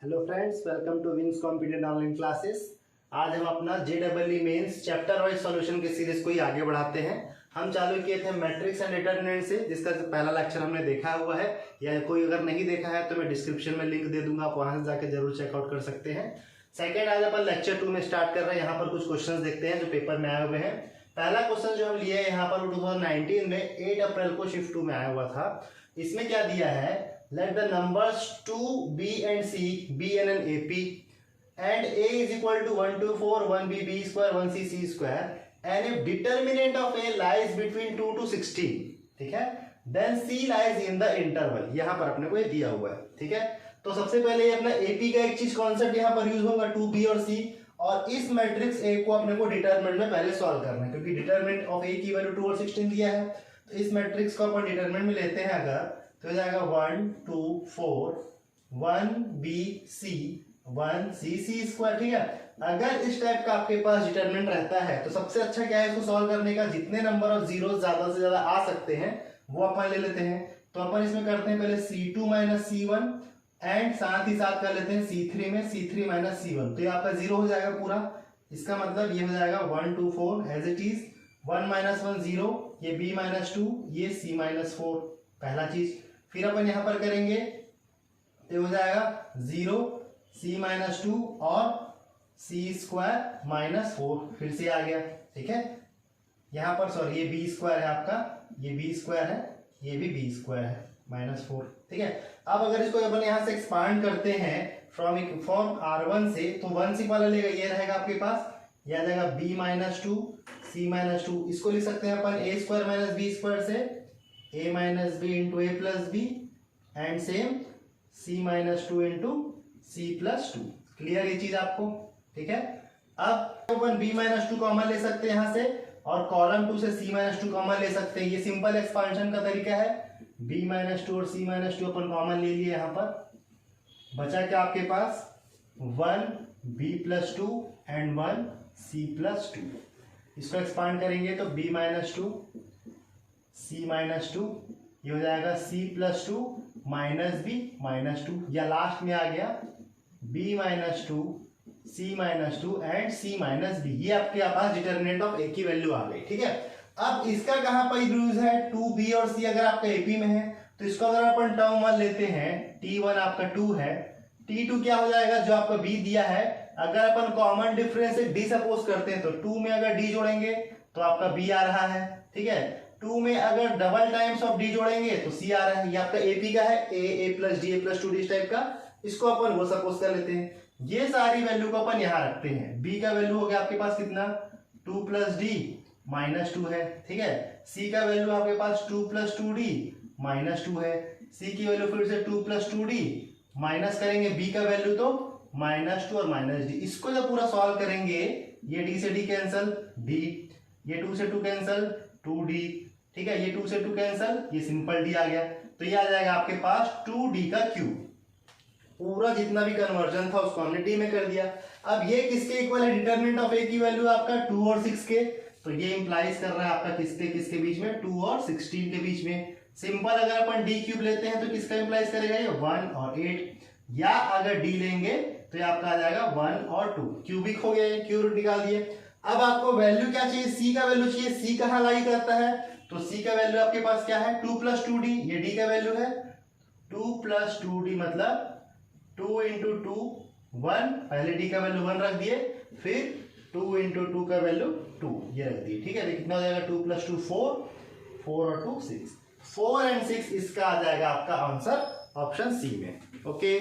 Hello friends, welcome to wings competent online classes. आज हम अपना JEE mains chapter wise solution की series को ही आगे बढ़ाते हैं। हम चालू किए थे मैट्रिक्स एंड डिटरमिनेंट से, जिसका पहला लेक्चर हमने देखा हुआ है, या कोई अगर नहीं देखा है तो मैं डिस्क्रिप्शन में लिंक दे दूंगा, आप वहां से जाकर जरूर चेकआउट कर सकते हैं। सेकेंड, आज अपन लेक्चर 2 में स्टार्ट कर रहे हैं। यहाँ पर कुछ क्वेश्चन देखते हैं जो पेपर में आए हुए हैं। पहला क्वेश्चन जो हम लिए हैं यहाँ पर 2019 में 8 अप्रैल को शिफ्ट 2 में आया हुआ था। इसमें क्या दिया है, let the numbers 2 b and c be in an AP and a is equal to 1 to 4 1 b b square 1 c c square and if determinant of a lies between 2 to 16, ठीक है, then c lies in the interval। यहाँ पर अपने को ये दिया हुआ है, ठीक है। तो सबसे पहले अपना AP का एक चीज कॉन्सेप्ट यहाँ पर यूज होगा 2b और c, और इस मैट्रिक्स A को अपने को डिटरमिनेंट में पहले सॉल्व करना है, क्योंकि डिटरमिनेंट ऑफ A की वैल्यू 2 और 16 दिया है। तो इस मैट्रिक्स को अपन डिटरमिनेंट में लेते हैं अगर, तो हो जाएगा 1 2 4 1 b c 1 c c square, ठीक है। अगर इस टाइप का आपके पास डिटरमिनेंट रहता है तो सबसे अच्छा क्या है इसको सॉल्व करने का, जितने नंबर ऑफ जीरो ज्यादा से ज्यादा आ सकते हैं वो अपन ले लेते हैं। तो अपन इसमें करते हैं पहले c2 माइनस c1 एंड साथ ही साथ कर लेते हैं c3 में c3 माइनस c1। तो ये आपका जीरो हो जाएगा पूरा। इसका मतलब ये हो जाएगा 1 2 4 एज इट इज, 1 माइनस 1 0, ये b माइनस 2, ये c माइनस 4, पहला चीज। फिर अपन यहां पर करेंगे तो हो जाएगा 0 c माइनस 2 और c स्क्वायर माइनस 4, फिर से आ गया, ठीक है। यहां पर सॉरी ये b स्क्वायर है आपका, ये b स्क्वायर है, ये भी b स्क्वायर है माइनस 4, ठीक है। अब अगर इसको अपन यहां से एक्सपांड करते हैं फ्रॉम R1 से, तो 1 सी वाला लेगा, ये रहेगा आपके पास, ये आ जाएगा b माइनस 2 c माइनस 2। इसको लिख सकते हैं अपन a square minus b square से a minus B into A plus B and same c minus 2 into C plus 2। Clear ये चीज आपको, ठीक है। अब अपन b माइनस 2 कॉमन ले सकते हैं यहां से, और कॉलम 2 से c माइनस 2 कॉमन ले सकते हैं। ये सिंपल एक्सपांशन का तरीका है। b माइनस 2 और c माइनस 2 अपन कॉमन ले लिए, यहां पर बचा क्या आपके पास 1 b plus 2 and 1 c plus 2। इसको एक्सपांड करेंगे तो b माइनस 2 c माइनस 2, ये हो जाएगा c plus 2 minus b minus 2, या लास्ट में आ गया b minus 2 c minus 2 and c minus b। ये आपके पास डिटरमिनेंट ऑफ a की वैल्यू आ गई, ठीक है। अब इसका कहां पर यूज है, 2b और c अगर आपका AP में है तो इसको अगर अपन टर्म 1 लेते हैं, t1 आपका 2 है, t2 क्या हो जाएगा जो आपका b दिया है, अगर अपन कॉमन डिफरेंस से d सपोज करते हैं तो 2 में अगर d जोड़ेंगे तो आपका b आ रहा है, ठीक है। 2 में अगर डबल टाइम्स ऑफ d जोड़ेंगे तो c आ रहा है। ये आपका AP का है, a plus d a plus 2d type का, इसको अपन वो सपोज कर लेते हैं। ये सारी वैल्यू को अपन यहाँ रखते हैं। b का वैल्यू हो गया आपके पास कितना, 2 प्लस d माइनस 2 है, ठीक है। c का वैल्यू आपके पास 2 प्लस 2d माइनस 2 है। c की वैल्यू फिर से 2 प्लस 2d माइनस करेंगे b का वैल्यू तो माइनस 2 और माइनस d। इसको जब पूरा सॉल्व करेंगे, ये d से d कैंसल d, ये 2 से 2 कैंसल 2d, ठीक है, ये 2 से 2 कैंसल, ये सिंपल d आ गया। तो ये आ जाएगा आपके पास 2d का क्यूब। पूरा जितना भी कन्वर्जन था उसको हमने d में कर दिया। अब ये किसके इक्वल है, डिटरमिनेंट ऑफ a की वैल्यू आपका 2 और 6 के, तो ये इंप्लाइज कर रहा है आपका किसके किसके बीच में, 2 और 16 के बीच में। सिंपल अगर अपन d क्यूब लेते हैं तो किसका इंप्लाइज करेगा, ये 1 और 8, या अगर d लेंगे तो ये आपका आ जाएगा 1 और 2, क्यूबिक हो गया, ये क्यूब निकाल दिए। अब आपको वैल्यू क्या चाहिए, c का वैल्यू चाहिए। c कहां लाई करता है, तो c का वैल्यू आपके पास क्या है, 2 प्लस 2d, ये d का वैल्यू है 2 प्लस 2d, मतलब 2 इंटू 2 1, पहले d का वैल्यू 1 रख दिए, फिर 2 इंटू 2 का वैल्यू 2 ये रख दिए, ठीक है। कितना हो जाएगा, 2 प्लस 2 4, 4 और 2 6, 4 एंड 6 इसका आ जाएगा आपका आंसर ऑप्शन सी में, ओके।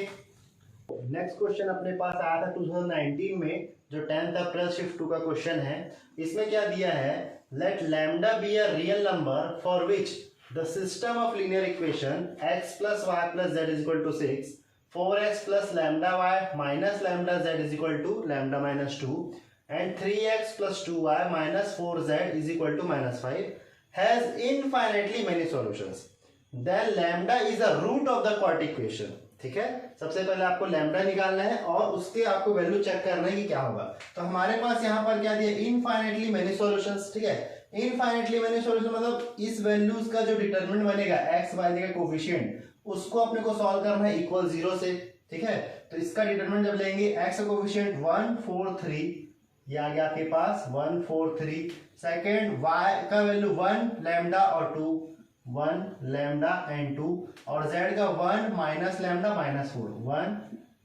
नेक्स्ट क्वेश्चन अपने पास आया था 2019 में, जो 10th अप्रैल शिफ्ट 2 का क्वेश्चन है। इसमें क्या दिया है, let lambda be a real number for which the system of linear equation x plus Y plus Z is equal to 6, 4x plus lambda Y minus lambda Z is equal to lambda minus 2 and 3x plus 2y minus 4z is equal to minus 5 has infinitely many solutions, then lambda is a root of the quadratic equation, ठीक है। सबसे पहले आपको lambda निकालना है और उसके आपको वैल्यू चेक करना है कि क्या होगा। तो हमारे पास यहाँ पर क्या दिया, इनफाइनाइटली मेनी सॉल्यूशंस, ठीक है। इनफाइनाइटली मेनी सॉल्यूशन मतलब इस वैल्यूज का जो डिटरमिनेंट बनेगा x y का कोफिशिएंट, उसको अपने को सॉल्व करना है इक्वल 0 से, ठीक है। तो इसका डिटरमिनेंट जब लेंगे x का कोफिशिएंट 1 4 3, ये आ गया आपके पास 1 4 3। सेकेंड y का वैल्यू 1 लैम्डा और 2, 1 लैम्डा एंड 2, और z का 1 minus lambda minus 4, 1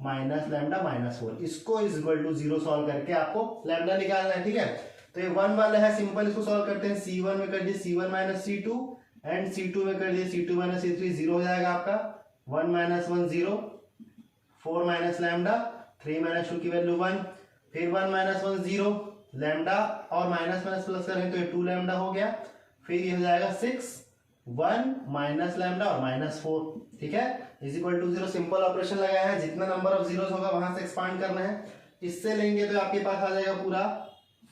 minus lambda minus 4। इसको इज इक्वल टू 0 सॉल्व करके आपको लैम्डा निकालना है, ठीक है। तो ये 1 वाला है सिंपल, इसको सॉल्व करते हैं। c1 में कर दिए c1 minus c2 and c2 में कर दिए c2 माइनस c3, 0 हो जाएगा आपका। 1 माइनस 1 0, 4 माइनस लैम्डा, 3 माइनस 2 की वैल्यू 1, फिर 1 माइनस 1 0, लैम्डा और माइनस माइनस प्लस करें तो ये 2 लैम्डा हो गया। फिर ये हो जाएगा 6, 1 माइनस लैम्डा और माइनस 4, ठीक है, is equal to 0। Simple operation लगाया है, जितना नंबर ऑफ जीरोस होगा वहां से एक्सपांड करना है। इससे लेंगे तो आपके पास आ जाएगा पूरा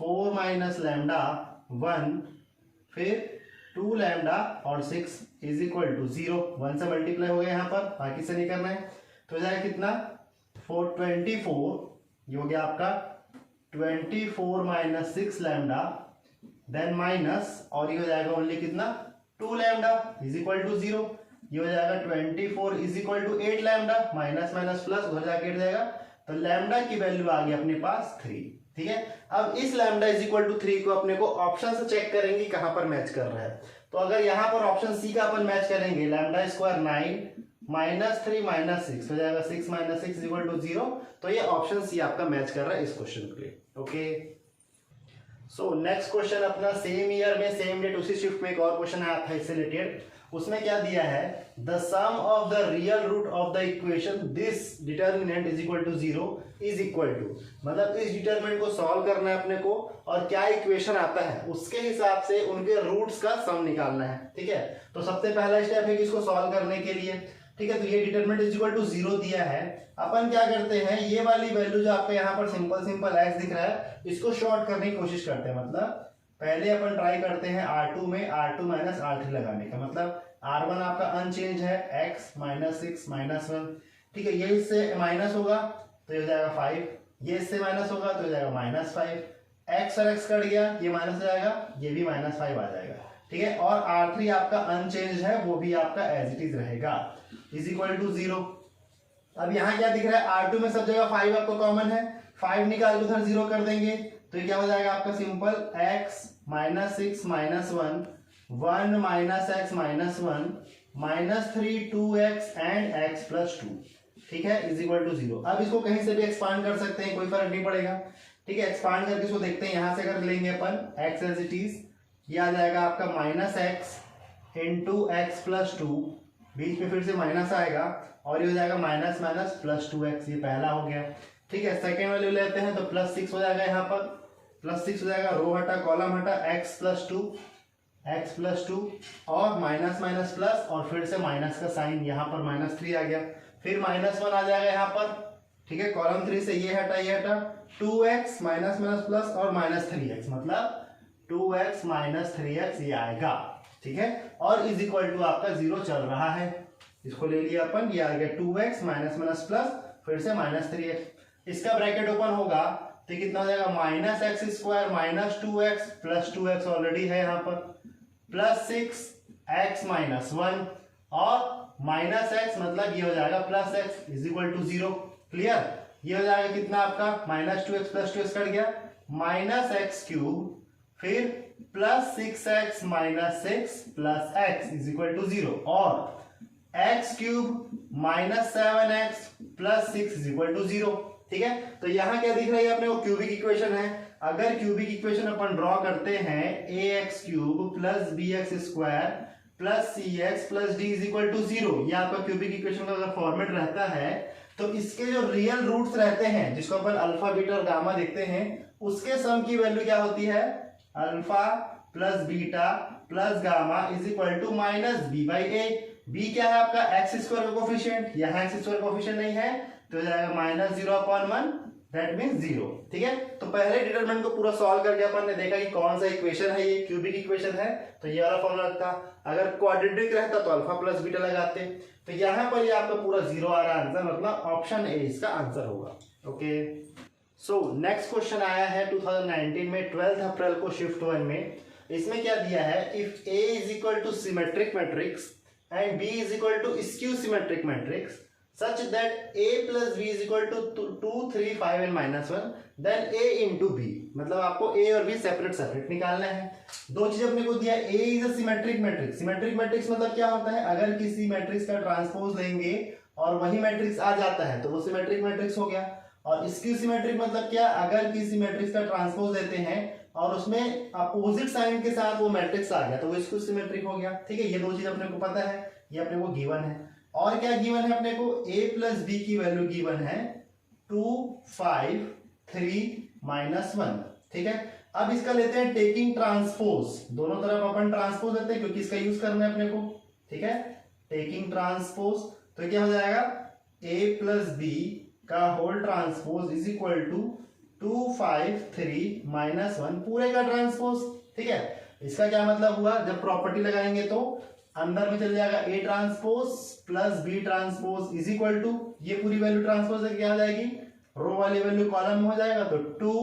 4 माइनस लैम्डा 1, फिर 2 लैम्डा और 6 इज इक्वल टू 0। 1 से मल्टीप्लाई हो गया यहाँ पर, बाकी से नहीं करना है। तो हो जाएगा कितना 424, ये हो गया आपका 24 माइनस 6 लैम्डा, देन माइनस, और ये हो जाएगा ओनली कितना 2 लैम्डा इज इक्वल टू 0। ये हो जाएगा 24 is equal to 8 lambda, minus minus plus उधर जाके 8 जाएगा। तो लैम्डा की वैल्यू आ गई अपने पास 3, ठीक है। अब इस लैम्डा इज इक्वल टू 3 को अपने को ऑप्शन से चेक करेंगे कहां पर मैच कर रहा है। तो अगर यहां पर ऑप्शन सी का अपन मैच करेंगे, लैम्डा स्क्वायर 9 माइनस 3 माइनस 6 हो जाएगा 6 माइनस 6 इज इक्वल टू 0। तो ये ऑप्शन सी आपका मैच कर रहा है इस क्वेश्चन के लिए। ओके, सो नेक्स्ट क्वेश्चन अपना सेम ईयर में सेम डेट उसी शिफ्ट में एक और क्वेश्चन आया था इससे रिलेटेड। उसमें क्या दिया है, the sum of the real root of the equation this determinant is equal to 0 is equal to, मतलब इस डिटर्मिनेंट को सॉल्व करना है अपने को, और क्या इक्वेशन आता है उसके हिसाब से उनके रूट्स का सम निकालना है, ठीक है। तो सबसे पहला स्टेप है कि इसको सॉल्व करने के लिए, ठीक है। तो ये डिटरमिनेंट इज इक्वल टू 0 दिया है। अपन क्या करते हैं, ये वाली वैल्यू जो आपको यहाँ पर सिंपल सिंपल x दिख रहा है, इसको शॉर्ट करने की कोशिश करते हैं। मतलब पहले अपन ट्राई करते हैं R2 में R2 माइनस R3 लगाने का, मतलब R1 आपका अनचेंज है, x माइनस 6 माइनस 1, ठीक है। ये इससे माइनस होगा तो ये हो जाएगा 5, ये इससे माइनस होगा तो हो जाएगा माइनस 5, x और x कट गया, ये माइनस हो जाएगा, ये भी माइनस 5 आ जाएगा, ठीक है। और R3 आपका अनचेंज है, वो भी आपका एज इट इज रहेगा, इज इक्वल टू 0। अब यहाँ क्या दिख रहा है, R2 में सब जगह 5 आपको कॉमन है, 5 निकाल के उधर 0 कर देंगे तो ये क्या हो जाएगा आपका simple x minus 6 minus 1, 1 minus x minus 1 minus 3 2x and x plus 2, ठीक है, इज इक्वल टू 0। अब इसको कहीं से भी एक्सपांड कर सकते हैं, कोई फर्क नहीं पड़ेगा, ठीक है। एक्सपांड करके इसको देखते हैं, यहां से अगर लेंगे अपन x एज इट इज, ये आ जाएगा आपका minus x into x plus 2, बीच में फिर से माइनस आएगा और ये हो जाएगा माइनस माइनस प्लस 2x, ये पहला हो गया, ठीक है। सेकेंड वैल्यू लेते हैं तो प्लस 6 हो जाएगा, यहाँ पर प्लस 6 हो जाएगा, रो हटा कॉलम हटा, x प्लस 2 और माइनस माइनस प्लस, और फिर से माइनस का साइन, यहाँ पर माइनस 3 आ गया, फिर माइनस 1 आ जाएगा यहाँ पर, ठीक है। कॉलम 3 से ये हटा 2x माइनस माइनस प्लस और माइनस 3x, मतलब 2x माइनस 3x ये आएगा, ठीक है। और इज इक्वल टू आपका 0 चल रहा है, इसको ले लिया अपन, ये आ गया 2x माइनस माइनस प्लस फिर से माइनस 3x, इसका ब्रैकेट ओपन होगा तो कितना हो जाएगा minus x square minus 2x plus 2x already है यहाँ पर, प्लस 6x माइनस 1 और माइनस x, मतलब ये हो जाएगा plus x is equal to 0, clear. ये हो जाएगा कितना आपका minus 2x plus 2x cut गया, माइनस एक्स क्यूब, फिर plus 6x minus 6 plus x is equal to 0, और X cube minus 7x plus 6 is equal to 0, ठीक है। तो यहाँ क्या दिख रहा है अपने को, क्यूबिक इक्वेशन है। अगर क्यूबिक इक्वेशन अपन ड्रॉ करते हैं, ax cube plus bx square plus cx plus d is equal to 0, ये आपका क्यूबिक इक्वेशन का अगर फॉर्मेट रहता है तो इसके जो रियल रूट्स रहते हैं, जिसको अपन अल्फा बीटा और गामा देखते हैं, उसके सम की वैल्यू क्या होती है, alpha plus beta plus gamma is equal to minus B by A. B क्या है आपका एक्स स्क्वायर का कोफिशिएंट, यहाँ एक्स स्क्वायर कोफिशिएंट नहीं है तो हो जाएगा माइनस 0/1, दैट मींस 0, ठीक है। तो पहले डिटरमिनेंट को पूरा सॉल्व करके अपन ने देखा कि कौन सा इक्वेशन है, ये क्यूबिक इक्वेशन है तो ये वाला फॉर्मूला लगता, अगर क्वाड्रेटिक रहता तो अल्फा प्लस बीटा लगाते। तो यहाँ पर ये आपका पूरा 0 आ रहा है आंसर, मतलब ऑप्शन ए इसका आंसर होगा। ओके, सो नेक्स्ट क्वेश्चन आया है 2019 में 12 अप्रैल को शिफ्ट 1 में। इसमें क्या दिया है, if A is equal to symmetric matrix and B is equal to skew symmetric matrix, such that a plus b is equal to 2, 3, 5 and -1, then a into b, मतलब आपको a और b सेपरेट सेपरेट निकालना है। दो चीज अपने को दिया, a is a symmetric matrix. Symmetric matrix मतलब क्या होता है, अगर किसी मैट्रिक्स का ट्रांसपोज लेंगे और वही मैट्रिक्स आ जाता है तो वो सिमेट्रिक मैट्रिक्स हो गया। और स्क्यू सिमेट्रिक मतलब क्या, अगर किसी मैट्रिक्स का ट्रांसपोज लेते हैं और उसमें अपोजिट साइन के साथ वो मैट्रिक्स आ गया तो वो स्क्यू सिमेट्रिक हो गया। ठीक है, ये दो चीज अपने को पता है, ये अपने को गिवन है। और क्या गिवन है अपने को, a प्लस बी की वैल्यू गिवन है 2, 5, 3, -1। ठीक है, अब इसका लेते हैं टेकिंग ट्रांसपोज, दोनों तरफ अपन ट्रांसपोज लेते हैं क्योंकि इसका यूज करना है अपने को। ठीक है, टेकिंग ट्रांसपोज तो क्या हो जाएगा, a प्लस बी का whole transpose is equal to 2, 5, 3, -1 पूरे का ट्रांसपोज। ठीक है, इसका क्या मतलब हुआ, जब प्रॉपर्टी लगाएंगे तो अंदर में चल जाएगा a transpose plus b transpose is equal to, ये पूरी वैल्यू ट्रांसपोज है क्या हो जाएगी, रो वाली वैल्यू कॉलम में हो जाएगा तो 2,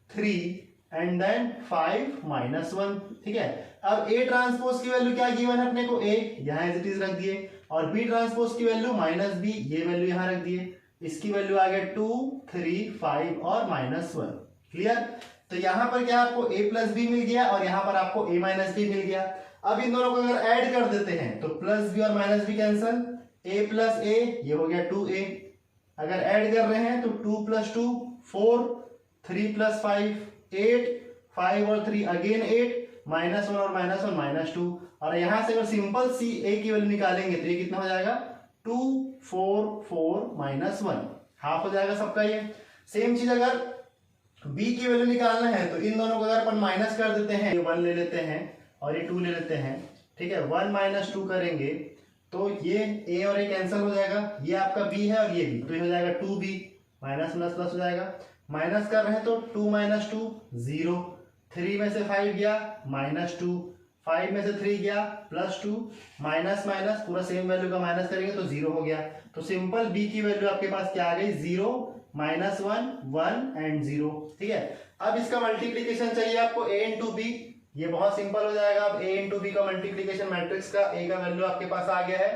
3 एंड देन 5, -1। ठीक है, अब a ट्रांसपोज की वैल्यू क्या गिवन है अपने को, a यहां एज इट इज रख दिए, और b ट्रांसपोज की वैल्यू -b, ये वैल्यू यहां रख दिए। इसकी वैल्यू आ गया 2, 3, 5 और -1। क्लियर, तो यहां पर क्या आपको a प्लस बी मिल गया और यहां पर आपको a माइनस बी मिल गया। अब इन दोनों को अगर ऐड कर देते हैं तो प्लस बी और minus B cancel, a plus a ये हो गया 2a। अगर ऐड कर रहे हैं तो 2 प्लस 2 4, 3 प्लस 5 8, 5 और 3 अगेन 8, -1 और -1 -2। और यहां से अगर सिंपल सी a की वैल्यू निकालेंगे तो ये कितना हो जाएगा, 2, 4, 4 -1, हाफ हो जाएगा सबका ये। सेम चीज अगर b की वैल्यू निकालना है तो इन दोनों को अगर अपन माइनस कर देते हैं, ये 1 ले लेते हैं और ये 2 ले लेते हैं। ठीक है, 1 - 2 करेंगे तो ये a और a कैंसिल हो जाएगा, ये आपका b है और ये b, तो ये हो जाएगा 2b, माइनस प्लस प्लस हो जाएगा। माइनस कर रहे हैं तो 2 - 2 0, 3 में से 5 गया -2, 5 में से 3 गया +2, माइनस माइनस पूरा सेम वैल्यू का माइनस करेंगे तो 0 हो गया। तो सिंपल b की वैल्यू आपके पास क्या आ गई, 0, -1, 1 एंड 0। ठीक है, अब इसका मल्टीप्लीकेशन चाहिए आपको a इंटू बी, ये बहुत सिंपल हो जाएगा। अब a इंटू बी का मल्टीप्लीकेशन मैट्रिक्स का, a का वैल्यू आपके पास आ गया है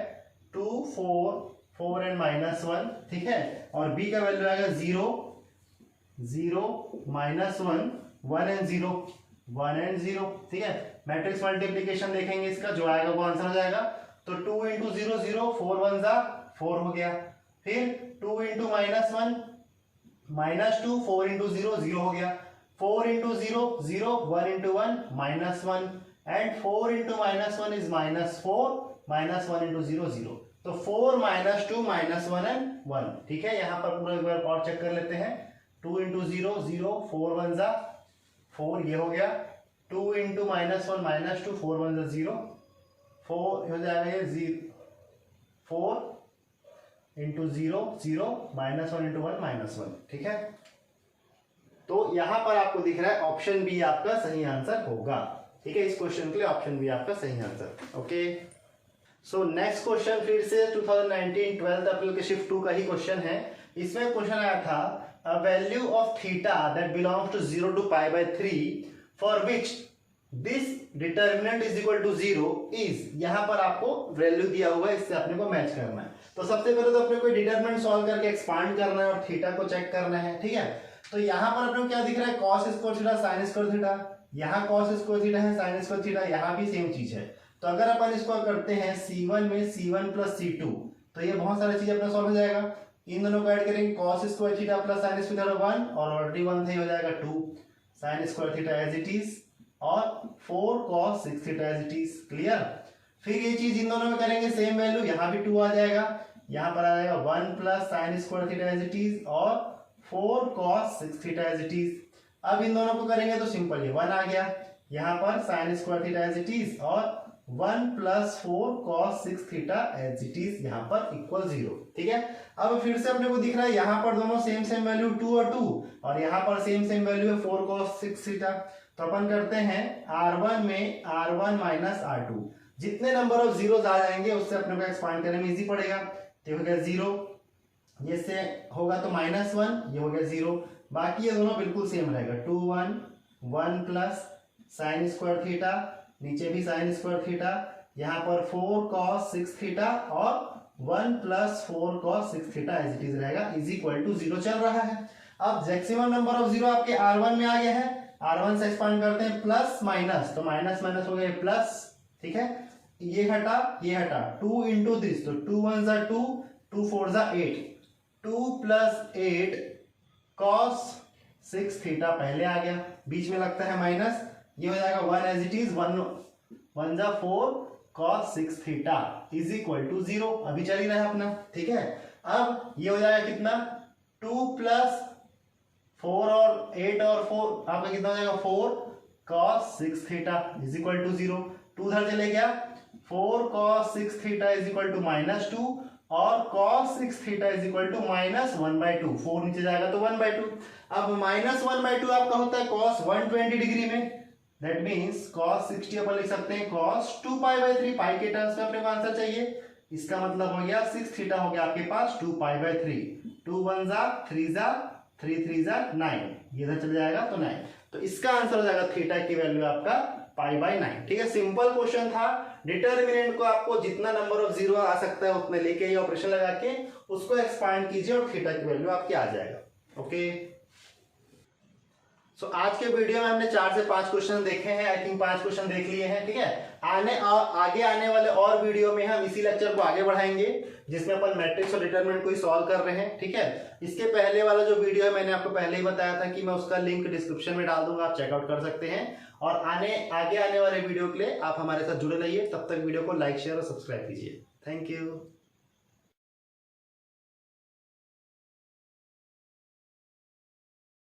2, 4, 4 एंड -1। ठीक है, और b का वैल्यू आएगा 0, 0, -1, 1 एंड 0, 1 एंड 0। ठीक है, मैट्रिक्स मल्टीप्लीकेशन देखेंगे इसका, जो आएगा वो आंसर हो जाएगा। तो 2 × 0 0, 4 1 ज़ा 4 हो गया। फिर 2 × -1 -2, 4 × 0 0 हो गया, 4 × 0 0, 1 × 1 -1 एंड 4 × -1 इज -4, -1 × 0 0, तो 4 -2 -1 एंड 1। ठीक है, यहाँ पर पूरा एक बार और चेक कर लेते हैं। 2 × 0 0, 4 1 ज़ा 4, ये हो गया। 2 × -1 -2, 4 1 ज़ा 0, 4 हो जाएगा ये 4 × 0 0, -1 × 1 -1। ठीक है, तो यहां पर आपको दिख रहा है ऑप्शन बी आपका सही आंसर होगा। ठीक है, इस क्वेश्चन के लिए ऑप्शन बी आपका सही answer. Okay, so next question फिर से 2019 12th अप्रैल के शिफ्ट 2 का ही क्वेश्चन है। इसमें क्वेश्चन आया था, a value of theta that belongs to 0 to π/3 for which this determinant is equal to 0 is, यहां पर आपको वैल्यू दिया हुआ है, इससे अपने को मैच करना है। तो सबसे पहले तो अपने को डिटर्मिनेंट सॉल्व करके एक्सपांड करना है और थीटा को चेक करना है। ठीक है, तो यहां पर अपने को क्या दिख रहा है, cos square theta sin square theta, यहाँ cos स्क्वायर थीटा है, sin स्क्वायर थीटा, यहाँ भी सेम चीज है। तो अगर अपन इसको करते हैं C1 में C1 + C2 तो ये बहुत सारी चीज अपना सॉल्व हो जाएगा। इन दोनों को ऐड करेंगे, cos square theta + sin square theta 1 और ऑलरेडी 1 था, हो जाएगा 2 sin square theta as it is और 4 cos 6 theta as it is. Clear, फिर ये चीज इन दोनों में करेंगे सेम वैल्यू, यहाँ भी 2 आ जाएगा, यहाँ पर आ जाएगा 1 + sin square theta as it is और 4 cos 6 theta as it is. अब इन दोनों को करेंगे तो सिंपल ये 1 आ गया, यहाँ पर sin square theta as it is और 1 + 4 cos 6 theta as it is, यहाँ पर इक्वल 0। ठीक है, अब फिर से अपने को दिख रहा है यहाँ पर दोनों सेम सेम वैल्यू 2 और 2 और यहाँ पर सेम सेम वैल्यू है 4 cos 6 थीटा। तो अपन करते हैं R1 में R1 - R2, जितने नंबर ऑफ जीरोस आ जाएंगे उससे अपने को एक्सपांड करने में इजी पड़ेगा। तो हो गया 0, ये से होगा तो -1, ये हो गया 0, बाकी ये दोनों बिल्कुल सेम रहेगा। 2 1 1 + sin स्क्वायर थीटा, नीचे भी sin स्क्वायर थीटा, यहाँ पर 4 cos 6 थीटा और 1 plus 4 cos 6 theta as it is रहेगा, इज इक्वल टू 0 चल रहा है। अब मैक्सिमम नंबर ऑफ जीरो आपके R1 में आ गया है, R1 से एक्सपांड करते हैं प्लस माइनस, तो माइनस माइनस हो गया प्लस, ठीक है, ये हटा 2 इंटू दिस, तो 2 1 जा 2, 2 4 जा 8, 2 प्लस 8 cos 6 थीटा पहले आ गया, बीच में लगता है माइनस, ये हो जाएगा 1 एज इट इज, 1 जा 4 cos 6 theta is equal to 0, अभी चल ही रहा है अपना, ठीक है। अब ये हो जाएगा कितना, 2 प्लस 4 और 8 और 4 आपका कितना हो जाएगा 4 cos 6 theta is equal to 0, 2 उधर चले गया, 4 cos 6 theta is equal to -2 और cos 6 theta is equal to -1/2, 4 नीचे जाएगा तो 1/2। अब -1/2 आपका होता है cos 120 डिग्री में, दैट मीन्स cos 60 अपन लिख सकते हैं cos 2π/3, पाई के टर्म्स में अपने को आंसर चाहिए, इसका मतलब हो गया 6 थीटा हो गया आपके पास 2π/3, 2 1 जा 3 जा 3 3 जा 9, ये इधर चल जाएगा तो 9, तो इसका आंसर हो जाएगा थीटा की वैल्यू आपका π/9, ठीक है। सिंपल क्वेश्चन था, डिटर्मिनेंट को आपको जितना नंबर ऑफ जीरो आ सकता है उतने लेके ये ऑपरेशन लगा के उसको एक्सपांड कीजिए और थीटा की वैल्यू आपकी आ जाएगा। ओके, सो आज के वीडियो में हमने 4 से 5 क्वेश्चन देखे हैं, आई थिंक 5 क्वेश्चन देख लिए हैं, ठीक है। आगे आने वाले और वीडियो में हम इसी लेक्चर को आगे बढ़ाएंगे जिसमें अपन मैट्रिक्स और डिटरमिनेंट को ही सॉल्व कर रहे हैं, ठीक है। इसके पहले वाला जो वीडियो है मैंने आपको पहले ही बताया था कि मैं उसका लिंक डिस्क्रिप्शन में डाल दूंगा, आप चेकआउट कर सकते हैं। और आगे आने वाले वीडियो के लिए आप हमारे साथ जुड़े रहिए, तब तक वीडियो को लाइक शेयर और सब्सक्राइब कीजिए। Thank you.